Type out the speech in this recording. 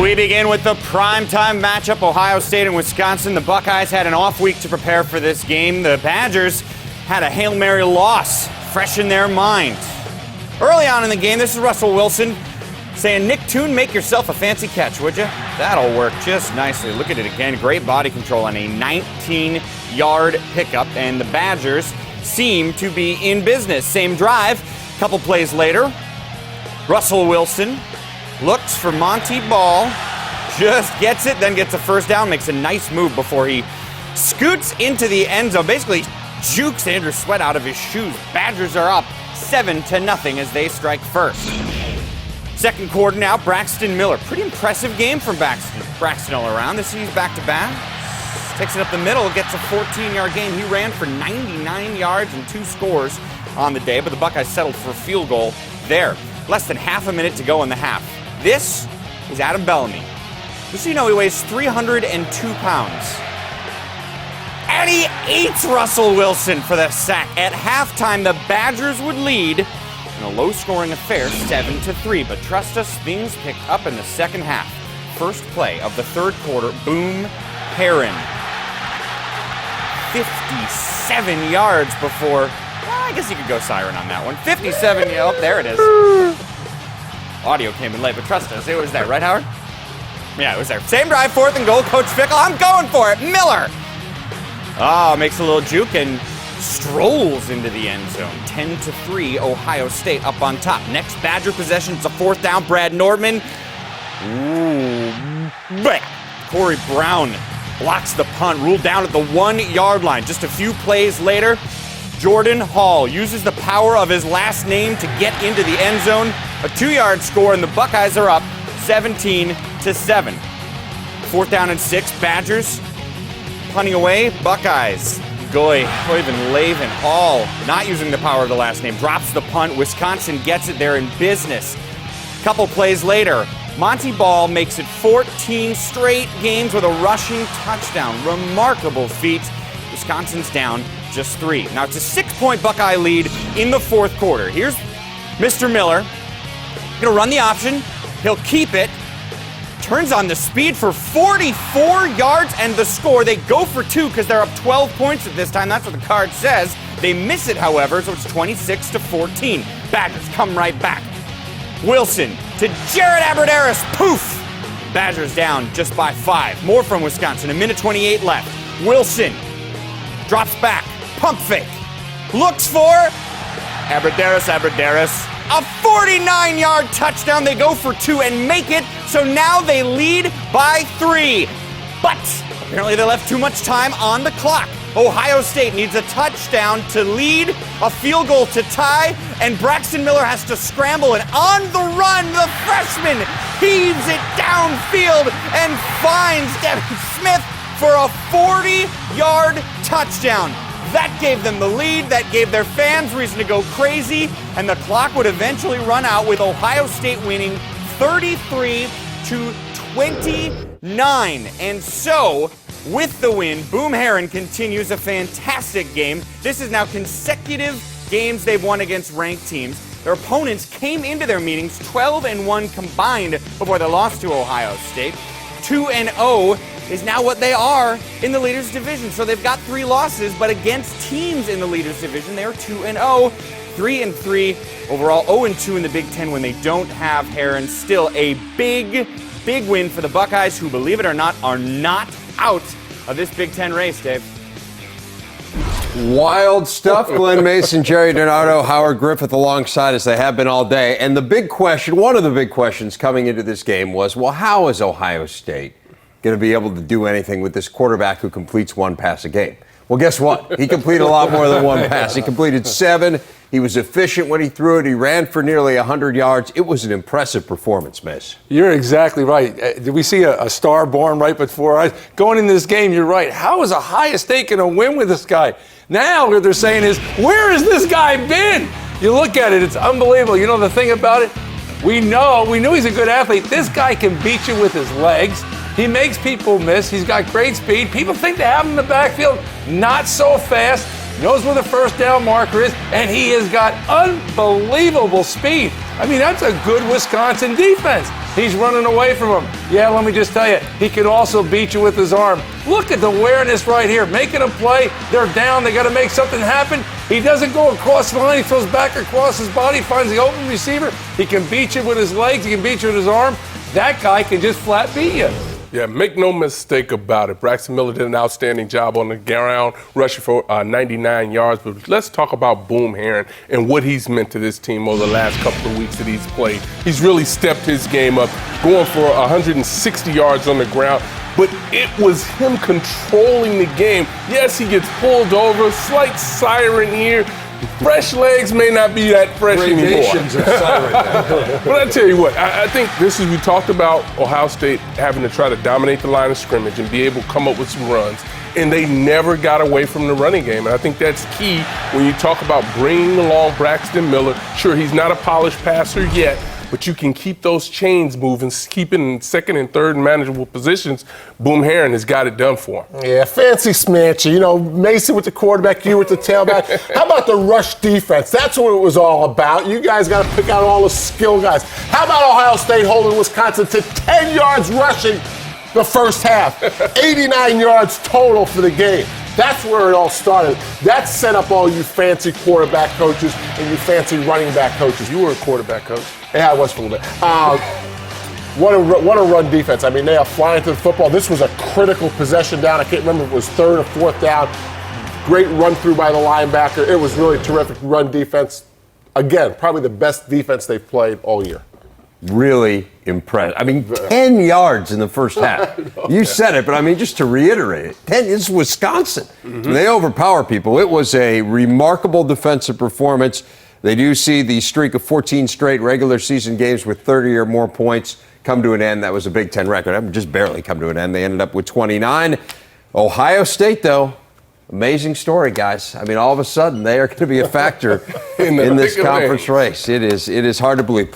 We begin with the primetime matchup, Ohio State and Wisconsin. The Buckeyes had an off week to prepare for this game. The Badgers had a Hail Mary loss fresh in their mind. Early on in the game, this is Russell Wilson saying, "Nick Toon, make yourself a fancy catch, would you?" That'll work just nicely. Look at it again. Great body control on a 19-yard pickup, and the Badgers seem to be in business. Same drive, couple plays later. Russell Wilson looks for Monty Ball, just gets it, then gets a first down, makes a nice move before he scoots into the end zone, basically jukes Andrew Sweat out of his shoes. Badgers are up 7-0 as they strike first. Second quarter now, Braxton Miller. Pretty impressive game from Braxton all around. This he's back-to-back. Takes it up the middle, gets a 14-yard gain. He ran for 99 yards and 2 scores on the day, but the Buckeyes settled for a field goal there. Less than half a minute to go in the half. This is Adam Bellamy. Just so you know, he weighs 302 pounds. And he eats Russell Wilson for the sack. At halftime, the Badgers would lead in a low-scoring affair, 7-3. But trust us, things picked up in the second half. First play of the third quarter, Boom Herron. 57 yards before, I guess you could go siren on that one. 57, oh, there it is. Audio came in late, but trust us, it was there, right, Howard? Yeah, it was there. Same drive, 4th and goal, Coach Fickle, I'm going for it, Miller! Makes a little juke and strolls into the end zone. 10-3, Ohio State up on top. Next Badger possession, it's a 4th down, Brad Nordman. Corey Brown blocks the punt, ruled down at the 1-yard line. Just a few plays later, Jordan Hall uses the power of his last name to get into the end zone. A 2-yard score, and the Buckeyes are up 17-7. 4th down and 6, Badgers punting away. Buckeyes. Laven Hall, not using the power of the last name, drops the punt. Wisconsin gets it there in business. Couple plays later, Monty Ball makes it 14 straight games with a rushing touchdown. Remarkable feat. Wisconsin's down just 3. Now it's a 6-point Buckeye lead in the 4th quarter. Here's Mr. Miller. Gonna run the option. He'll keep it. Turns on the speed for 44 yards and the score. They go for 2 because they're up 12 points at this time. That's what the card says. They miss it, however, so it's 26-14. Badgers come right back. Wilson to Jared Abbrederis. Poof! Badgers down just by 5. More from Wisconsin. 1:28 left. Wilson drops back. Pump fake. Looks for Abbrederis. A 49-yard touchdown. They go for 2 and make it. So now they lead by 3. But apparently they left too much time on the clock. Ohio State needs a touchdown to lead, a field goal to tie, and Braxton Miller has to scramble. And on the run, the freshman heaves it downfield and finds Devin Smith for a 40-yard touchdown. That gave them the lead. That gave their fans reason to go crazy. And the clock would eventually run out with Ohio State winning 33-29. And so, with the win, Boom Herron continues a fantastic game. This is now consecutive games they've won against ranked teams. Their opponents came into their meetings 12-1 combined before they lost to Ohio State. 2-0 is now what they are in the Leaders Division. So they've got 3 losses, but against teams in the Leaders Division, they're 2-0, 3-3. Overall, 0-2 in the Big Ten when they don't have Herron. Still a big win for the Buckeyes, who, believe it or not, are not out of this Big Ten race, Dave. Wild stuff. Glenn Mason, Jerry Donato, Howard Griffith alongside us. They have been all day. And the big question, one of the big questions coming into this game was, well, how is Ohio State going to be able to do anything with this quarterback who completes 1 pass a game? Well, guess what? He completed a lot more than 1 pass. He completed 7. He was efficient when he threw it. He ran for nearly 100 yards. It was an impressive performance, Mace. You're exactly right. Did we see a star born right before us? Going into this game, you're right. How is Ohio State going to win with this guy? Now what they're saying is, where has this guy been? You look at it, it's unbelievable. You know the thing about it? We knew he's a good athlete. This guy can beat you with his legs. He makes people miss. He's got great speed. People think they have him in the backfield. Not so fast. Knows where the first down marker is. And he has got unbelievable speed. I mean, that's a good Wisconsin defense. He's running away from him. Yeah, let me just tell you, he can also beat you with his arm. Look at the awareness right here. Making a play, they're down, they got to make something happen. He doesn't go across the line, he throws back across his body, finds the open receiver. He can beat you with his legs, he can beat you with his arm. That guy can just flat beat you. Yeah, make no mistake about it. Braxton Miller did an outstanding job on the ground, rushing for 99 yards. But let's talk about Boom Herron and what he's meant to this team over the last couple of weeks that he's played. He's really stepped his game up, going for 160 yards on the ground. But it was him controlling the game. Yes, he gets pulled over, slight siren here. Fresh legs may not be that fresh anymore. But I tell you what, I think this is, we talked about Ohio State having to try to dominate the line of scrimmage and be able to come up with some runs, and they never got away from the running game. And I think that's key when you talk about bringing along Braxton Miller. Sure, he's not a polished passer yet, but you can keep those chains moving, keep it in second and third manageable positions. Boom Herron has got it done for him. Yeah, fancy smanchy. You know, Mason with the quarterback, you with the tailback. How about the rush defense? That's what it was all about. You guys got to pick out all the skill guys. How about Ohio State holding Wisconsin to 10 yards rushing the first half? 89 yards total for the game. That's where it all started. That set up all you fancy quarterback coaches and you fancy running back coaches. You were a quarterback coach. Yeah, I was for a little bit. What a run defense. I mean, they are flying to the football. This was a critical possession down. I can't remember if it was third or fourth down. Great run through by the linebacker. It was really terrific run defense. Again, probably the best defense they've played all year. Really impressed. I mean, 10 yards in the first half. You said it, but I mean, just to reiterate it, it's Wisconsin. They overpower people. It was a remarkable defensive performance. They do see the streak of 14 straight regular season games with 30 or more points come to an end. That was a Big Ten record. I mean, just barely come to an end. They ended up with 29. Ohio State, though, amazing story, guys. I mean, all of a sudden, they are going to be a factor in this conference race. It is hard to believe.